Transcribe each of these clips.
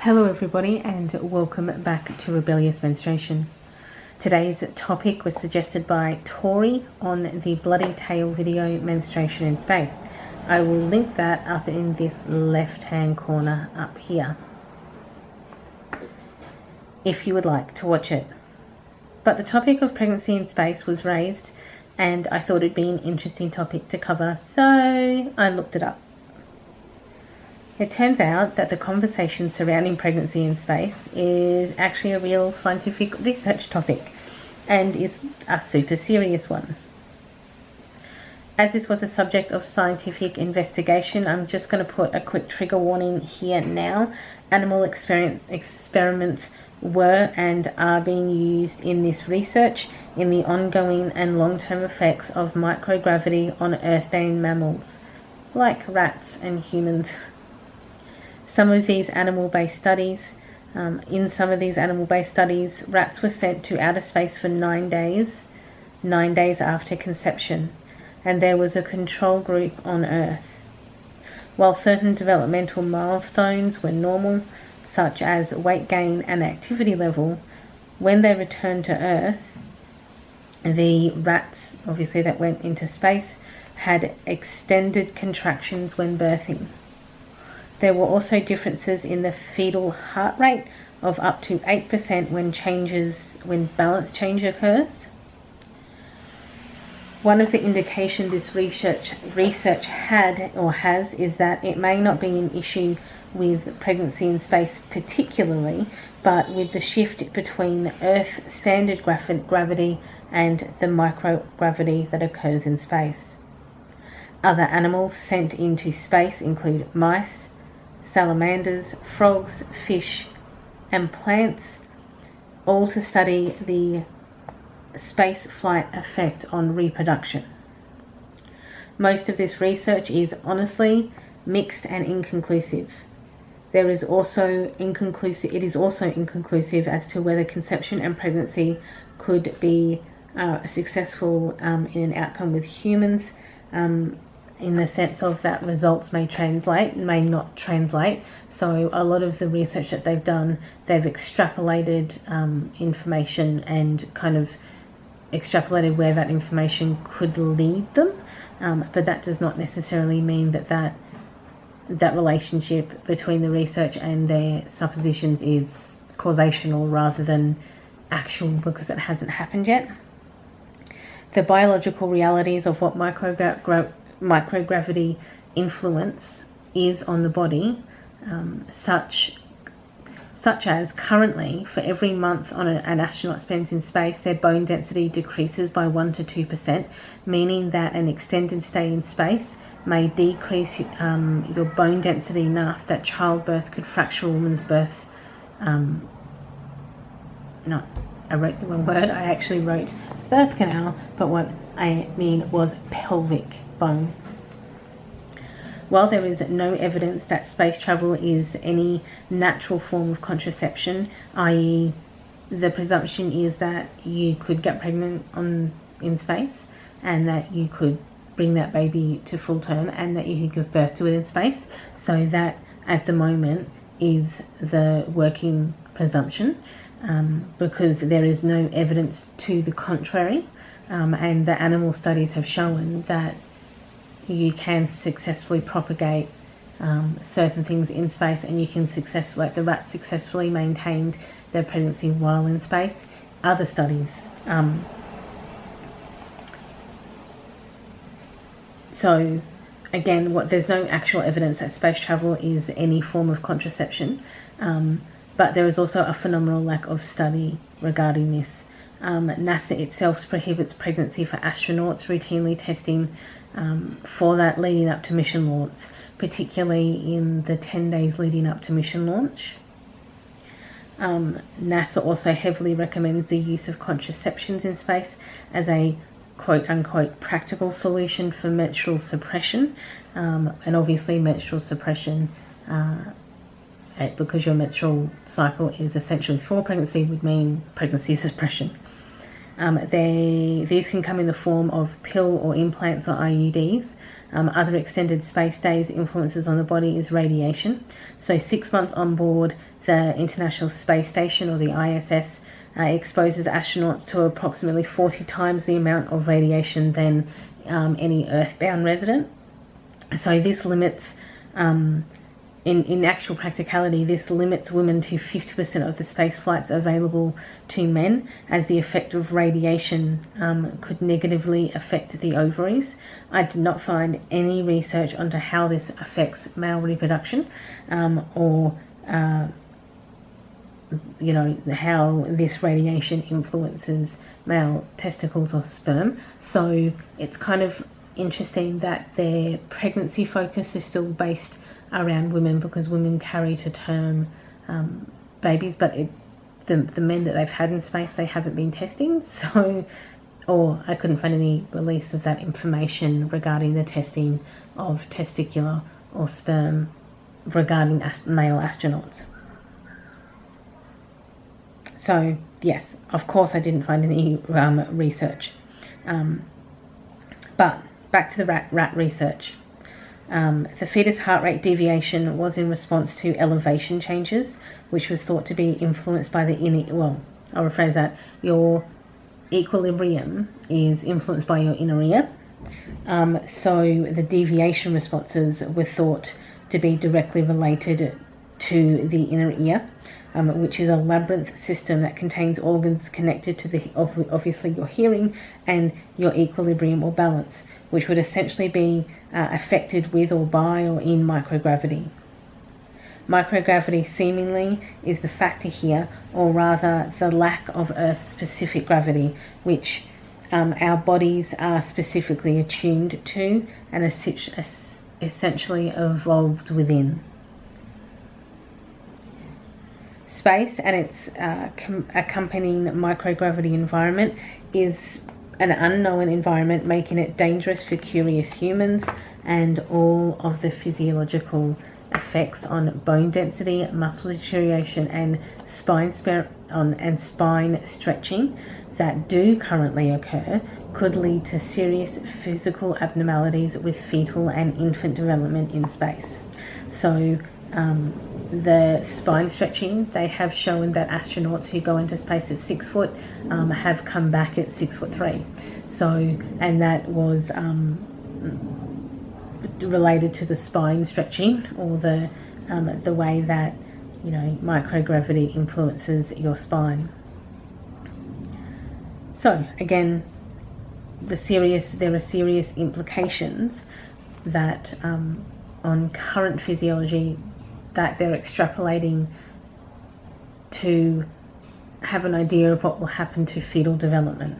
Hello everybody and welcome back to Rebellious Menstruation. Today's topic was suggested by Tori on the Bloody Tail video Menstruation in Space. I will link that up in this left hand corner up here if you would like to watch it. But the topic of pregnancy in space was raised and I thought it'd be an interesting topic to cover, so I looked it up. It turns out that the conversation surrounding pregnancy in space is actually a real scientific research topic and is a super serious one. As this was a subject of scientific investigation, I'm just going to put a quick trigger warning here now. Animal experiments were and are being used in this research in the ongoing and long-term effects of microgravity on earth-bound mammals, like rats and humans. In some of these animal-based studies, rats were sent to outer space for 9 days after conception, and there was a control group on Earth. While certain developmental milestones were normal, such as weight gain and activity level, when they returned to Earth, the rats, obviously that went into space, had extended contractions when birthing. There were also differences in the fetal heart rate of up to 8% when balance change occurs. One of the indications this research had or has is that it may not be an issue with pregnancy in space particularly, but with the shift between Earth standard gravity and the microgravity that occurs in space. Other animals sent into space include mice, salamanders, frogs, fish, and plants, all to study the space flight effect on reproduction. Most of this research is honestly mixed and inconclusive. It is also inconclusive as to whether conception and pregnancy could be successful in an outcome with humans, in the sense of that results may not translate. So a lot of the research that they've done, they've extrapolated information and kind of extrapolated where that information could lead them, but that does not necessarily mean that relationship between the research and their suppositions is causational rather than actual, because it hasn't happened yet. The biological realities of what microgravity influence is on the body, such as currently for every month an astronaut spends in space, their bone density decreases by 1 to 2%, meaning that an extended stay in space may decrease your bone density enough that childbirth could fracture a woman's birth. I wrote the wrong word. I actually wrote birth canal, but what I mean was pelvic bone. While there is no evidence that space travel is any natural form of contraception, i.e. the presumption is that you could get pregnant in space and that you could bring that baby to full term and that you could give birth to it in space, so that at the moment is the working presumption, because there is no evidence to the contrary, and the animal studies have shown that you can successfully propagate certain things in space, and you can like the rats successfully maintained their pregnancy while in space. Other studies, so again, there's no actual evidence that space travel is any form of contraception, but there is also a phenomenal lack of study regarding this. NASA itself prohibits pregnancy for astronauts, routinely testing for that leading up to mission launch, particularly in the 10 days leading up to mission launch. NASA also heavily recommends the use of contraceptions in space as a quote-unquote practical solution for menstrual suppression, and obviously menstrual suppression, because your menstrual cycle is essentially for pregnancy, would mean pregnancy suppression. These can come in the form of pill or implants or IUDs, Other extended space days influences on the body is radiation. So 6 months on board the International Space Station, or the ISS, exposes astronauts to approximately 40 times the amount of radiation than any earthbound resident. So this limits, in actual practicality, this limits women to 50% of the space flights available to men, as the effect of radiation could negatively affect the ovaries. I did not find any research onto how this affects male reproduction, or how this radiation influences male testicles or sperm. So it's kind of interesting that their pregnancy focus is still based around women, because women carry to term babies, but the men that they've had in space, they haven't been testing. So, or I couldn't find any release of that information regarding the testing of testicular or sperm regarding male astronauts. So yes, of course I didn't find any research. But back to the rat research. The fetus heart rate deviation was in response to elevation changes, which was thought to be influenced by the I'll rephrase that. Your equilibrium is influenced by your inner ear. So the deviation responses were thought to be directly related to the inner ear, which is a labyrinth system that contains organs connected to obviously your hearing and your equilibrium or balance, which would essentially be affected with or by or in microgravity. Microgravity seemingly is the factor here, or rather the lack of Earth-specific gravity, which our bodies are specifically attuned to and essentially evolved within. Space and its accompanying microgravity environment is an unknown environment, making it dangerous for curious humans, and all of the physiological effects on bone density, muscle deterioration, and spine stretching that do currently occur could lead to serious physical abnormalities with fetal and infant development in space. So the spine stretching, they have shown that astronauts who go into space at 6 foot have come back at 6'3". So, and that was related to the spine stretching, or the way that microgravity influences your spine. So again, there are serious implications that on current physiology that they're extrapolating to have an idea of what will happen to fetal development.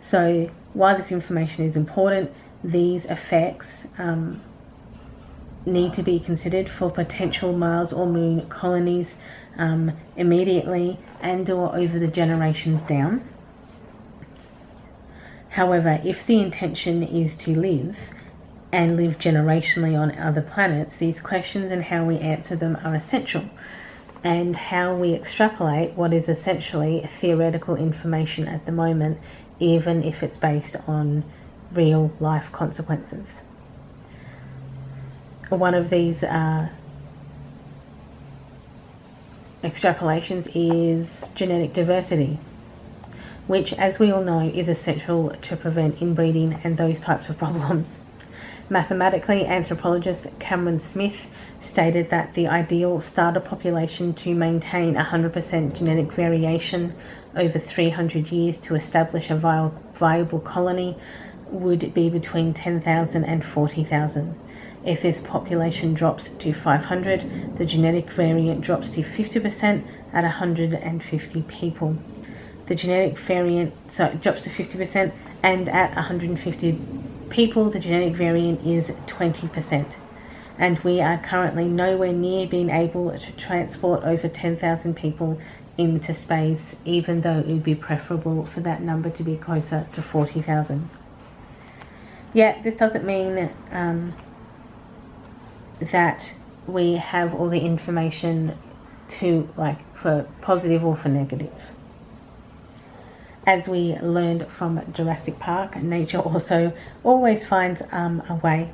So while this information is important, these effects need to be considered for potential Mars or Moon colonies immediately and or over the generations down. However, if the intention is to live and live generationally on other planets, these questions and how we answer them are essential, and how we extrapolate what is essentially theoretical information at the moment, even if it's based on real life consequences. One of these extrapolations is genetic diversity, which, as we all know, is essential to prevent inbreeding and those types of problems. Mathematically, anthropologist Cameron Smith stated that the ideal starter population to maintain 100% genetic variation over 300 years to establish a viable colony would be between 10,000 and 40,000. If this population drops to 500, the genetic variant drops to 50% at 150 people. The genetic variant drops to 50%, and at 150 people, the genetic variant is 20%. And we are currently nowhere near being able to transport over 10,000 people into space, even though it would be preferable for that number to be closer to 40,000. Yet this doesn't mean that we have all the information to for positive or for negative. as we learned from Jurassic Park, nature also always finds a way.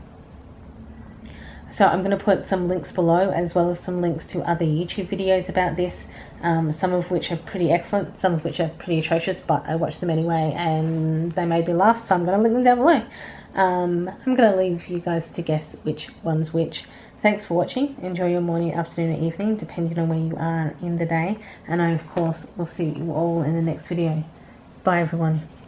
So I'm going to put some links below, as well as some links to other YouTube videos about this, some of which are pretty excellent, some of which are pretty atrocious, but I watched them anyway and they made me laugh, so I'm going to link them down below. I'm going to leave you guys to guess which one's which. Thanks for watching. Enjoy your morning, afternoon or evening, depending on where you are in the day, and I of course will see you all in the next video. Bye everyone.